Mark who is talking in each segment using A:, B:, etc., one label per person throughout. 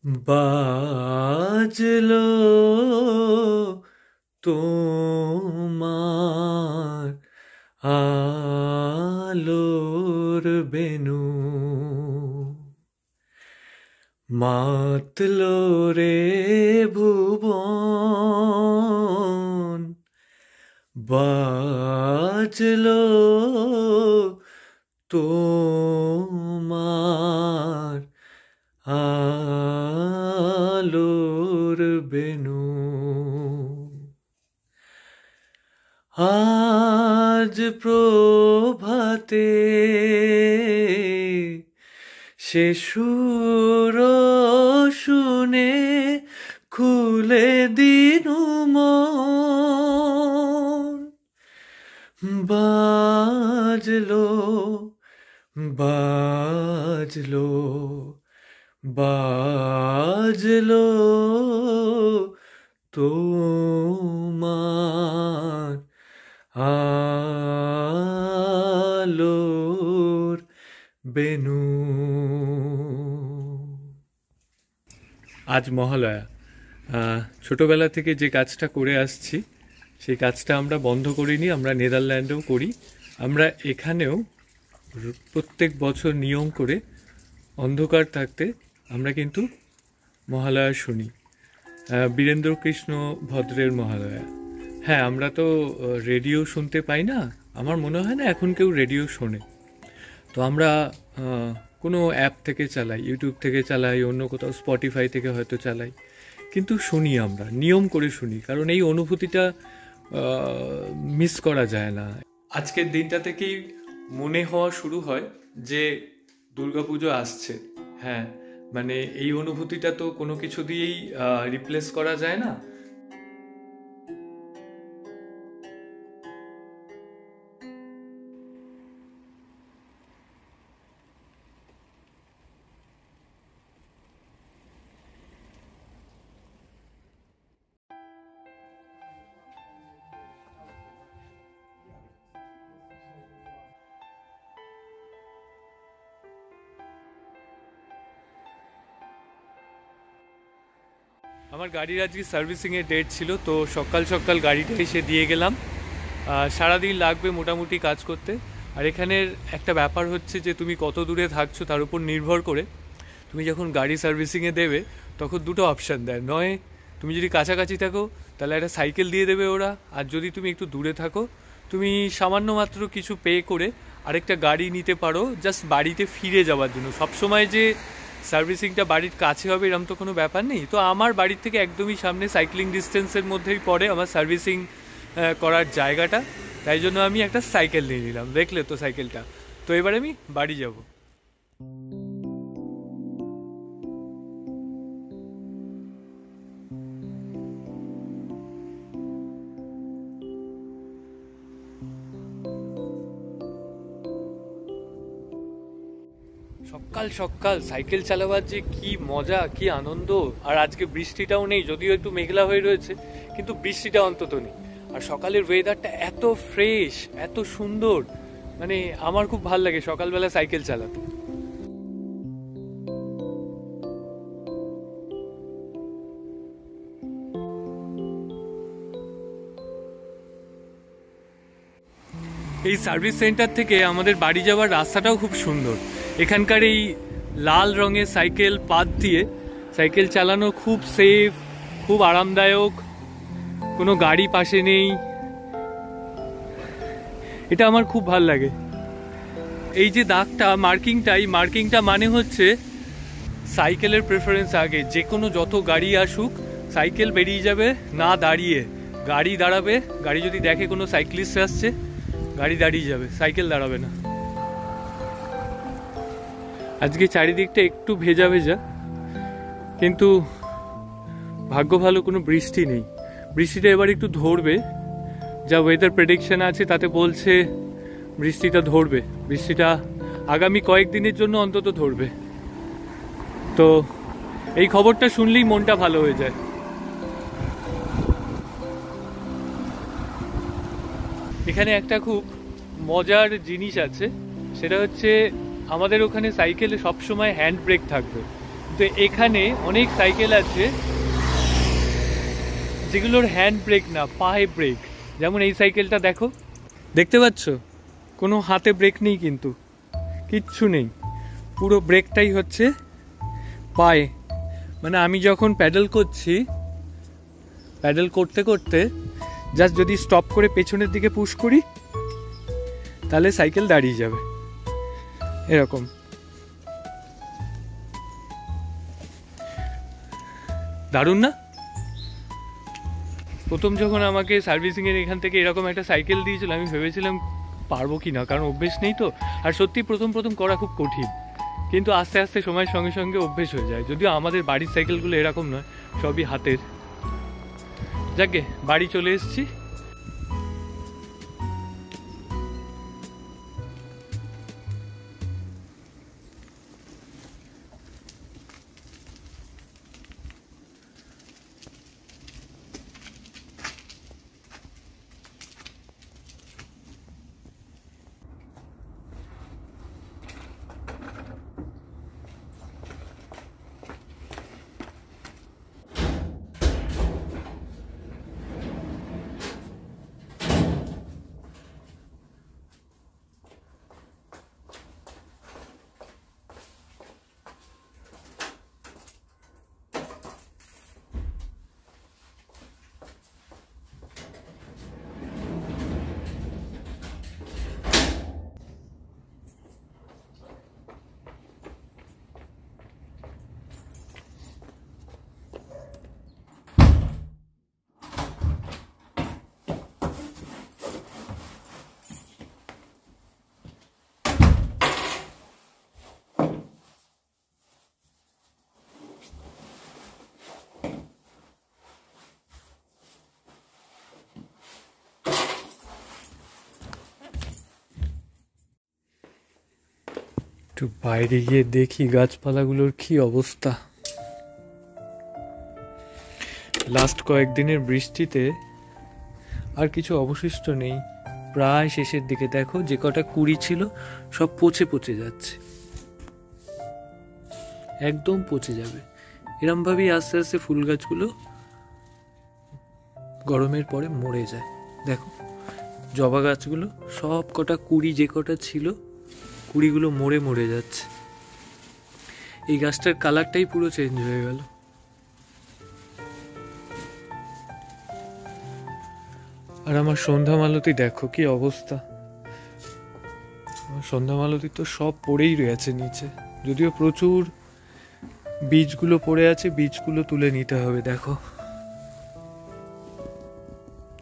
A: বাজলো তোমার আলোর বেনু, মাতলো রে ভুবন, বাজলো তোমার আলোর বেনু। আজ প্রভাতে সে সুর শুনে খুলে দিনু মন, বাজলো বাজলো বাজলো তোমার আলোর বেনু। আজ মহালয়া। ছোটবেলা থেকে যে কাজটা করে আসছি সেই কাজটা আমরা বন্ধ করিনি, আমরা নেদারল্যান্ডেও করি। আমরা এখানেও প্রত্যেক বছর নিয়ম করে অন্ধকার থাকতে আমরা কিন্তু মহালয়া শুনি। বীরেন্দ্র কৃষ্ণ ভদ্রের মহালয়া। হ্যাঁ, আমরা তো রেডিও শুনতে পাই না, আমার মনে হয় না এখন কেউ রেডিও শোনে। তো আমরা কোনো অ্যাপ থেকে চালাই, ইউটিউব থেকে চালাই, অন্য কোথাও স্পটিফাই থেকে হয়তো চালাই, কিন্তু শুনি, আমরা নিয়ম করে শুনি, কারণ এই অনুভূতিটা মিস করা যায় না। আজকের দিনটা থেকেই মনে হওয়া শুরু হয় যে দুর্গাপুজো আসছে। হ্যাঁ, মানে এই অনুভূতিটা তো কোনো কিছু দিয়েই রিপ্লেস করা যায় না। আমার গাড়ির আজকে সার্ভিসিংয়ের ডেট ছিল, তো সকাল সকাল গাড়িটা এসে দিয়ে গেলাম। সারাদিন লাগবে মোটামুটি কাজ করতে। আর এখানের একটা ব্যাপার হচ্ছে যে তুমি কত দূরে থাকছো তার উপর নির্ভর করে তুমি যখন গাড়ি সার্ভিসিংয়ে দেবে তখন দুটো অপশান দেয়। নয় তুমি যদি কাছাকাছি থাকো তাহলে একটা সাইকেল দিয়ে দেবে ওরা, আর যদি তুমি একটু দূরে থাকো তুমি সামান্য মাত্র কিছু পে করে আরেকটা গাড়ি নিতে পারো জাস্ট বাড়িতে ফিরে যাওয়ার জন্য। সবসময় যে সার্ভিসিংটা বাড়ির কাছে হবে এরকম তো কোনো ব্যাপার নেই। তো আমার বাড়ির থেকে একদমই সামনে, সাইক্লিং ডিস্টেন্সের মধ্যেই পড়ে আমার সার্ভিসিং করার জায়গাটা, তাই জন্য আমি একটা সাইকেল নিয়ে নিলাম। দেখলে তো সাইকেলটা। তো এবার আমি বাড়ি যাব। সকাল সকাল সাইকেল চালাবার যে কি মজা, কি আনন্দ। আর আজকে বৃষ্টিটাও নেই, যদিও একটু মেঘলা হয়ে রয়েছে, কিন্তু বৃষ্টিটা অন্তত নেই। আর সকালের ওয়েদারটা এত ফ্রেশ, এত সুন্দর, মানে আমার খুব ভালো লাগে সকালবেলা সাইকেল চালাতে। এই সার্ভিস সেন্টার থেকে আমাদের বাড়ি যাওয়ার রাস্তাটাও খুব সুন্দর। এখানকার এই লাল রঙের সাইকেল পাত দিয়ে সাইকেল চালানো খুব সেফ, খুব আরামদায়ক, কোনো গাড়ি পাশে নেই, এটা আমার খুব ভাল লাগে। এই যে দাগটা, মার্কিংটা মানে হচ্ছে সাইকেলের প্রেফারেন্স আগে। যে কোনো যত গাড়ি আসুক সাইকেল বেরিয়ে যাবে না দাঁড়িয়ে, গাড়ি দাঁড়াবে। গাড়ি যদি দেখে কোনো সাইক্লিস্ট আসছে গাড়ি দাঁড়িয়ে যাবে, সাইকেল দাঁড়াবে না। আজকে চারিদিকটা একটু ভেজা ভেজা, কিন্তু ভাগ্য ভালো কোনো বৃষ্টি নেই। বৃষ্টিটা এবার একটু ধরবে, যা ওয়েদার প্রেডিকশন আছে তাতে বলছে বৃষ্টিটা ধরবে। বৃষ্টিটা আগামী কয়েকদিনের জন্য অন্তত ধরবে। তো এই খবরটা শুনলেই মনটা ভালো হয়ে যায়। এখানে একটা খুব মজার জিনিস আছে, সেটা হচ্ছে আমাদের ওখানে সাইকেলে সবসময় হ্যান্ড ব্রেক থাকবে। তো এখানে অনেক সাইকেল আছে যেগুলোর হ্যান্ড ব্রেক না, পায়ে ব্রেক। যেমন এই সাইকেলটা দেখো, দেখতে পাচ্ছ কোনো হাতে ব্রেক নেই, কিন্তু কিচ্ছু নেই, পুরো ব্রেকটাই হচ্ছে পায়ে। মানে আমি যখন প্যাডেল করছি, প্যাডেল করতে করতে জাস্ট যদি স্টপ করে পেছনের দিকে পুশ করি তাহলে সাইকেল দাঁড়িয়ে যাবে, এরকম। দারুণ না? প্রথম যখন আমাকে সার্ভিসিংয়ের এখান থেকে এরকম একটা সাইকেল দিয়েছিল, আমি ভেবেছিলাম পারবো কি না, কারণ অভ্যেস নেই তো। আর সত্যি প্রথম প্রথম করা খুব কঠিন, কিন্তু আস্তে আস্তে সময়ের সঙ্গে সঙ্গে অভ্যেস হয়ে যায়। যদিও আমাদের বাড়ির সাইকেলগুলো এরকম নয়, সবই হাতের। যাকে বাড়ি চলে এসেছি। একটু বাইরে গিয়ে দেখি গাছপালাগুলোর কি অবস্থা। লাস্ট কয়েকদিনের বৃষ্টিতে আর কিছু অবশিষ্ট নেই, প্রায় শেষের দিকে। দেখো যে কটা কুড়ি ছিল সব পচে পচে যাচ্ছে, একদম পচে যাবে। এরম ভাবেই আস্তে আস্তে ফুল গাছগুলো গরমের পরে মরে যায়। দেখো জবা গাছগুলো সব কটা কুড়ি যে কটা ছিল, কুড়িগুলো মরে মরে যাচ্ছে। এই গাছটার কালারটাই পুরো চেঞ্জ হয়ে গেল। আর আমার সন্ধ্যা মালতী দেখো কি অবস্থা। সন্ধ্যা মালতী তো সব পড়েই রয়েছে নিচে, যদিও প্রচুর বীজগুলো পড়ে আছে, বীজগুলো তুলে নিতে হবে। দেখো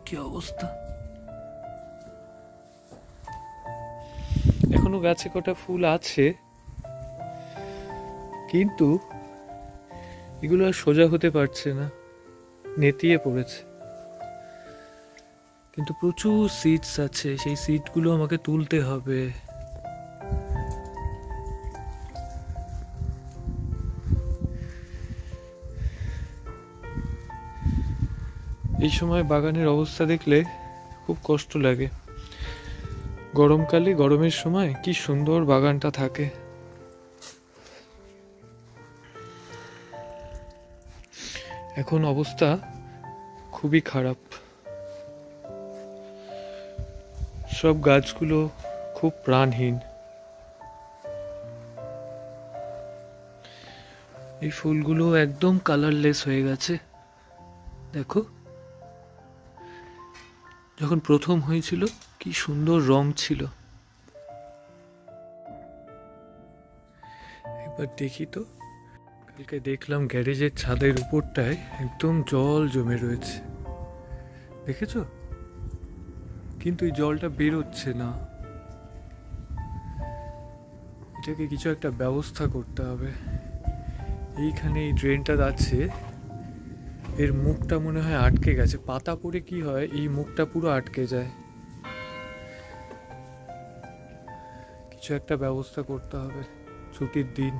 A: কি অবস্থা। এখনো গাছে কটা ফুল আছে, কিন্তু এগুলো আর সোজা হতে পারছে না, নেতিয়ে পড়েছে। কিন্তু প্রচুর সিডস আছে, সেই সিডগুলো আমাকে তুলতে হবে। এই সময় বাগানের অবস্থা দেখলে খুব কষ্ট লাগে। গরমকালে, গরমের সময় কি সুন্দর বাগানটা থাকে। এখন অবস্থা খুবই খারাপ, সব গাছগুলো খুব প্রাণহীন। এই ফুলগুলো একদম কালারলেস হয়ে গেছে। দেখো যখন প্রথম হয়েছিল কি সুন্দর রং ছিল। একবার দেখি তো, কালকে দেখলাম গ্যারেজের ছাদের উপরটায় একদম জল জমে রয়েছে, দেখেছো? কিন্তু এই জলটা বেরোচ্ছে না। এটাকে কিছু একটা ব্যবস্থা করতে হবে। এইখানে এই ড্রেনটা আছে, এর মুখটা মনে হয় আটকে গেছে। পাতা পড়ে কি হয়, এই মুখটা পুরো আটকে যায়। কিছু একটা ব্যবস্থা করতে হবে। ছুটির দিন,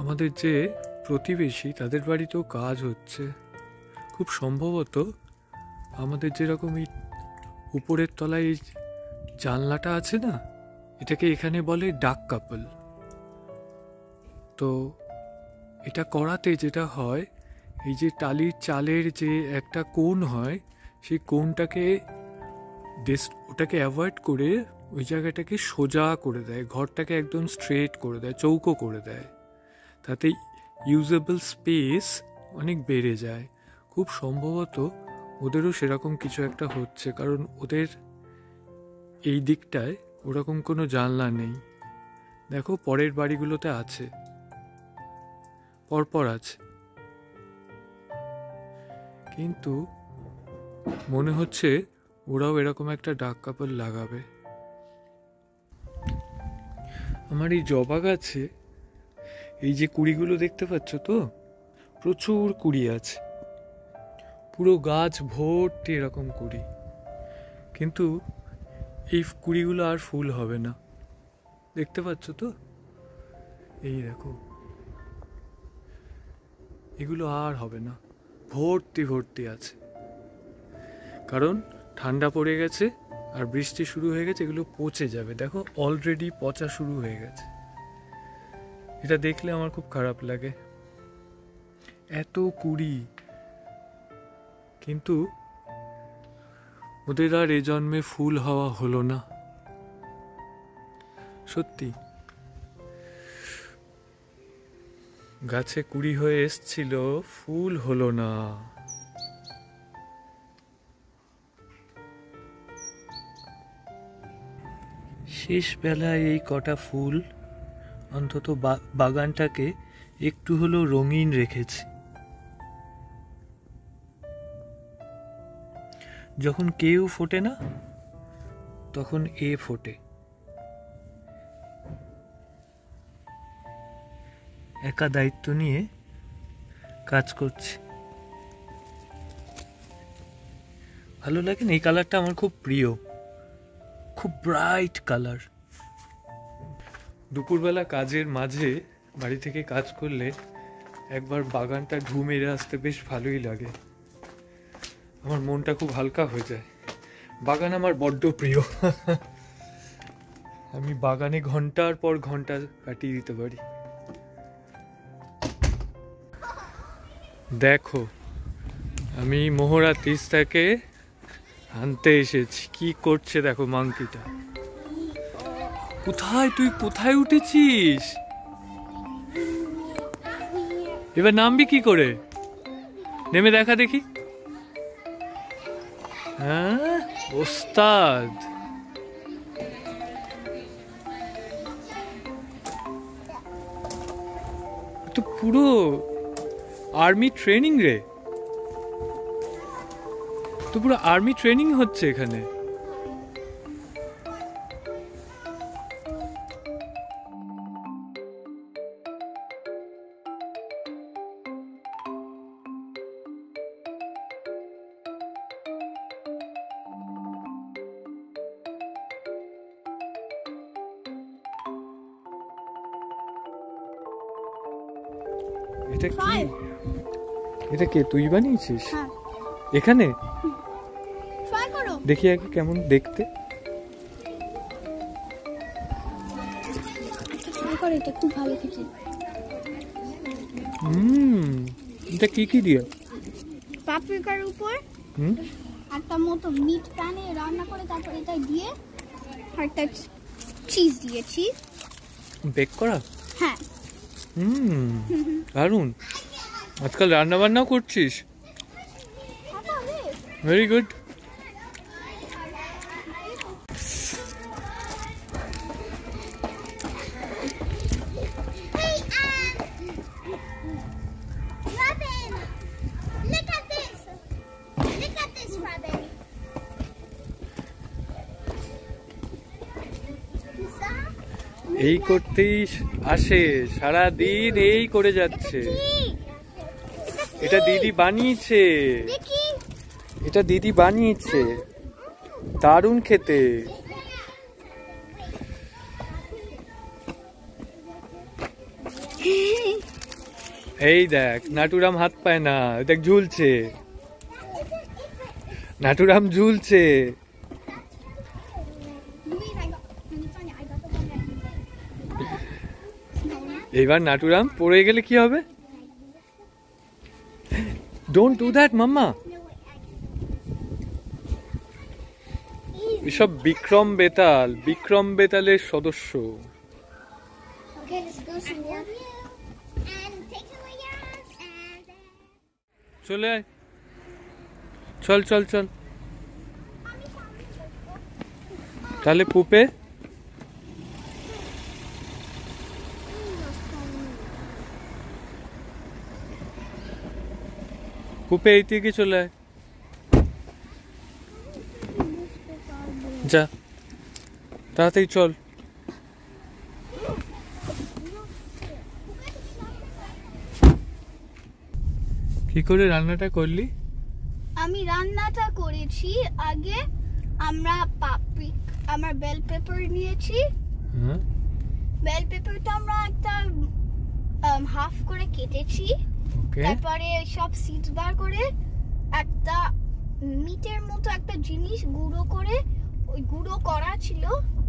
A: আমাদের যে প্রতিবেশী তাদের বাড়িতেও কাজ হচ্ছে। খুব সম্ভবত আমাদের যেরকম এই উপরের তলায় এই জানলাটা আছে না, এটাকে এখানে বলে ডাক কাপল। তো এটা করাতে যেটা হয়, এই যে টালির চালের যে একটা কোণ হয়, সেই কোণটাকে ওটাকে অ্যাভয়েড করে ওই জায়গাটাকে সোজা করে দেয়, ঘরটাকে একদম স্ট্রেট করে দেয়, চৌকো করে দেয়। তাতে ইউজেবল স্পেস অনেক বেড়ে যায়। খুব সম্ভবত ওদেরও সেরকম কিছু একটা হচ্ছে, কারণ ওদের এই দিকটায় ওরকম কোনো জানলা নেই। দেখো পরের বাড়িগুলোতে আছে, পরপর আছে, কিন্তু মনে হচ্ছে ওরাও এরকম একটা ডাক কাপড় লাগাবে। আমার এই জবা গাছে এই যে কুড়িগুলো দেখতে পাচ্ছ তো, প্রচুর কুড়ি আছে, পুরো গাছ ভর্তি এরকম কুড়ি। কিন্তু এই কুড়িগুলো আর ফুল হবে না, দেখতে পাচ্ছ তো, এই দেখো, এগুলো আর হবে না, ভর্তি ভর্তি আছে। কারণ ঠান্ডা পড়ে গেছে আর বৃষ্টি শুরু হয়ে গেছে, এগুলো পচে যাবে। দেখো অলরেডি পচা শুরু হয়ে গেছে। এটা দেখলে আমার খুব খারাপ লাগে, এত কুড়ি, কিন্তু ওদের আর এ জন্মে ফুল হওয়া হলো না। সত্যি গাছে কুড়ি হয়ে এসছিল, ফুল হলো না। শেষ বেলায় এই কটা ফুল অন্তত বাগানটাকে একটু হলেও রঙিন রেখেছে। যখন কেউ ফোটে না, তখন এ ফোটে। একা দায়িত্ব নিয়ে কাজ করছে, ভালো লাগে না? এই কালারটা আমার খুব প্রিয়, খুব ব্রাইট কালার। দুপুরবেলা কাজের মাঝে বাড়ি থেকে কাজ করলে একবার বাগানটা ঢু মেরে আসতে বেশ ভালোই লাগে, আমার মনটা খুব হালকা হয়ে যায়। বাগান আমার বড্ড প্রিয়। আমি বাগানে ঘন্টার পর ঘন্টা কাটিয়ে দিতে পারি। দেখো আমি মোহরা তিস্তাকে আনতে এসেছি, কি করছে দেখো মাংকিটা। কোথায় তুই, কোথায় উঠেছিস? এবার নামবি কি করে? নেমে দেখা দেখি। হ্যাঁ ওস্তাদ, তো পুরো আর্মি ট্রেনিং রে, তো পুরো আর্মি ট্রেনিং হচ্ছে এখানে। এটা কি, এটা কে তুই বানিয়েছিস? এখানে দেখি আগে কেমন দেখতে।
B: এটা খুব ভালো খেতে।
A: এটা কি কি দিয়ে?
B: পাপরিকার উপর একটা মতো মিট প্যানে রান্না করে তারপর এটা দিয়ে একটা চিজ দিয়েছি।
A: বেক করা?
B: হ্যাঁ।
A: দারুন, আজকাল রান্না বান্নাও করছিস? Very good. এই করতেই আসে, সারা দিন এই করে যাচ্ছে। এটা দিদি বানিয়েছে, এটা দিদি বানিয়েছে, দারুণ খেতে। এই দেখ নাটুরাম হাত পায় না, দেখ ঝুলছে, নাটুরাম ঝুলছে। এইবার নাটুরাম পড়ে গেলে কি হবে? ডোন্ট ডু দ্যাট মাম্মা। এসব বিক্রম বেতালের সদস্য।
B: Okay, let's go Sonia. And take away yours and
A: চলে আয়, চল চল চল। তাহলে পুপে পুপে এই দিকে চলে আয়, যা তাড়াতাড়ি চল। কি করে রান্নাটা করলি?
B: আমি রান্নাটা করেছি আগে। আমরা বেল পেপার নিয়েছি।
A: হ্যাঁ,
B: বেল পেপারটা আমরা একটা হাফ করে কেটেছি।
A: ওকে।
B: তারপরে সব সিডস বার করে একটা মিটের মতো একটা জিনিস গুঁড়ো করে, ওই গুঁড়ো করা ছিল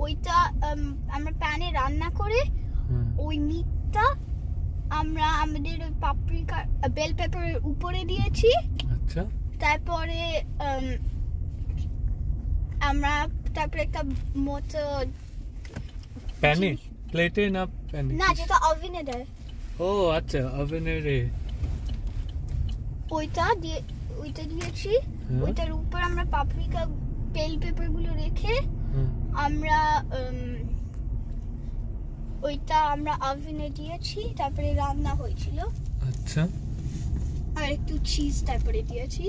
B: ওইটা আমরা প্যানে রান্না করে ওই মিটটা আমরা আমাদের ওই পাপরিকা বেল পেপারের উপরে দিয়েছি।
A: আচ্ছা।
B: তারপরে আমরা একটা মতো
A: প্যানে, প্লেটে না প্যানে?
B: না, যেটা ওভেনে দেয়
A: ও আচ্ছা, ওভেনে রে।
B: ওইটা দিয়েছি। ওইটার উপর আমরা পাপরিকা বেল পেপার গুলো রেখে আমরা ওইটা আমরা ওভেনে দিয়েছি। তারপরে রান্না হয়েছিল।
A: আচ্ছা।
B: আর একটু চিজ তারপরে দিয়েছি।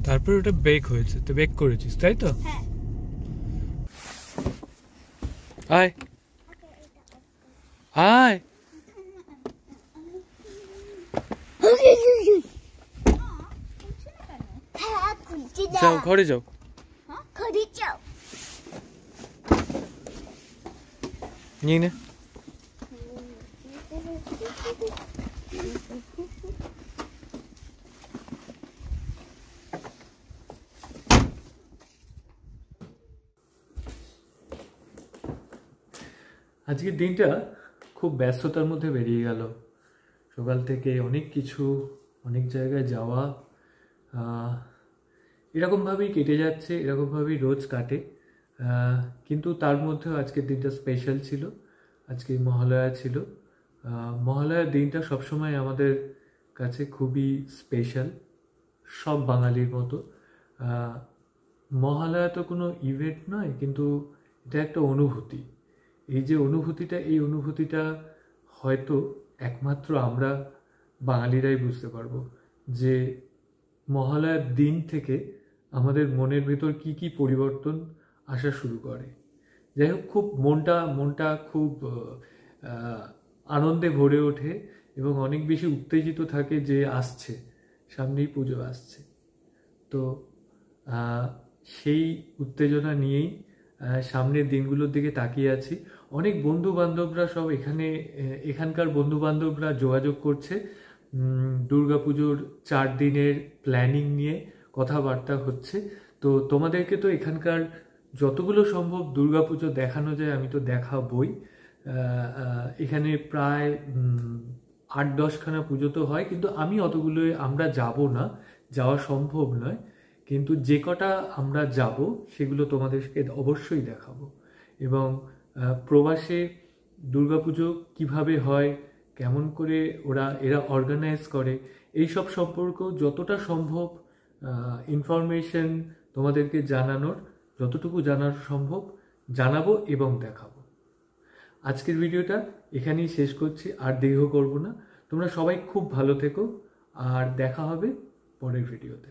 A: তারপর ওটা বেক হয়েছে, তো বেক করেছিস তাই তো?
B: হ্যাঁ।
A: আয় আয়, যাও ঘরে যাও। নিয়ে নে। আজকের দিনটা খুব ব্যস্ততার মধ্যে বেরিয়ে গেল। সকাল থেকে অনেক কিছু, অনেক জায়গায় যাওয়া, এরকমভাবেই কেটে যাচ্ছে, এরকমভাবেই রোজ কাটে। কিন্তু তার মধ্যেও আজকের দিনটা স্পেশাল ছিল। আজকে মহালয়া ছিল। মহালয়ার দিনটা সবসময় আমাদের কাছে খুবই স্পেশাল, সব বাঙালির মতো। মহালয়া তো কোনো ইভেন্ট নয়, কিন্তু এটা একটা অনুভূতি। এই যে অনুভূতিটা, এই অনুভূতিটা হয়তো একমাত্র আমরা বাঙালিরাই বুঝতে পারবো, যে মহালয়ার দিন থেকে আমাদের মনের ভেতর কি কি পরিবর্তন আসা শুরু করে। যাই হোক, খুব মনটা খুব আনন্দে ভরে ওঠে এবং অনেক বেশি উত্তেজিত থাকে যে আসছে, সামনেই পুজো আসছে। তো সেই উত্তেজনা নিয়েই সামনের দিনগুলোর দিকে তাকিয়ে আছি। অনেক বন্ধু বান্ধবরা সব এখানকার বন্ধু বান্ধবরা যোগাযোগ করছে। দুর্গাপুজোর 4 দিনের প্ল্যানিং নিয়ে কথাবার্তা হচ্ছে। তো তোমাদেরকে তো এখানকার যতগুলো সম্ভব দুর্গাপুজো দেখানো যায় আমি তো দেখাবই। এখানে প্রায় 8-10খানা পুজো তো হয়, কিন্তু আমি অতগুলোই আমরা যাব না, যাওয়া সম্ভব নয়। কিন্তু যে কটা আমরা যাব সেগুলো তোমাদেরকে অবশ্যই দেখাবো। এবং প্রবাসে দুর্গাপুজো কিভাবে হয়, কেমন করে এরা অর্গানাইজ করে, এইসব সম্পর্ক যতটা সম্ভব ইনফরমেশন তোমাদেরকে যতটুকু জানানো সম্ভব জানাবো এবং দেখাবো। আজকের ভিডিওটা এখানেই শেষ করছি, আর দীর্ঘ করব না। তোমরা সবাই খুব ভালো থেকো, আর দেখা হবে পরের ভিডিওতে।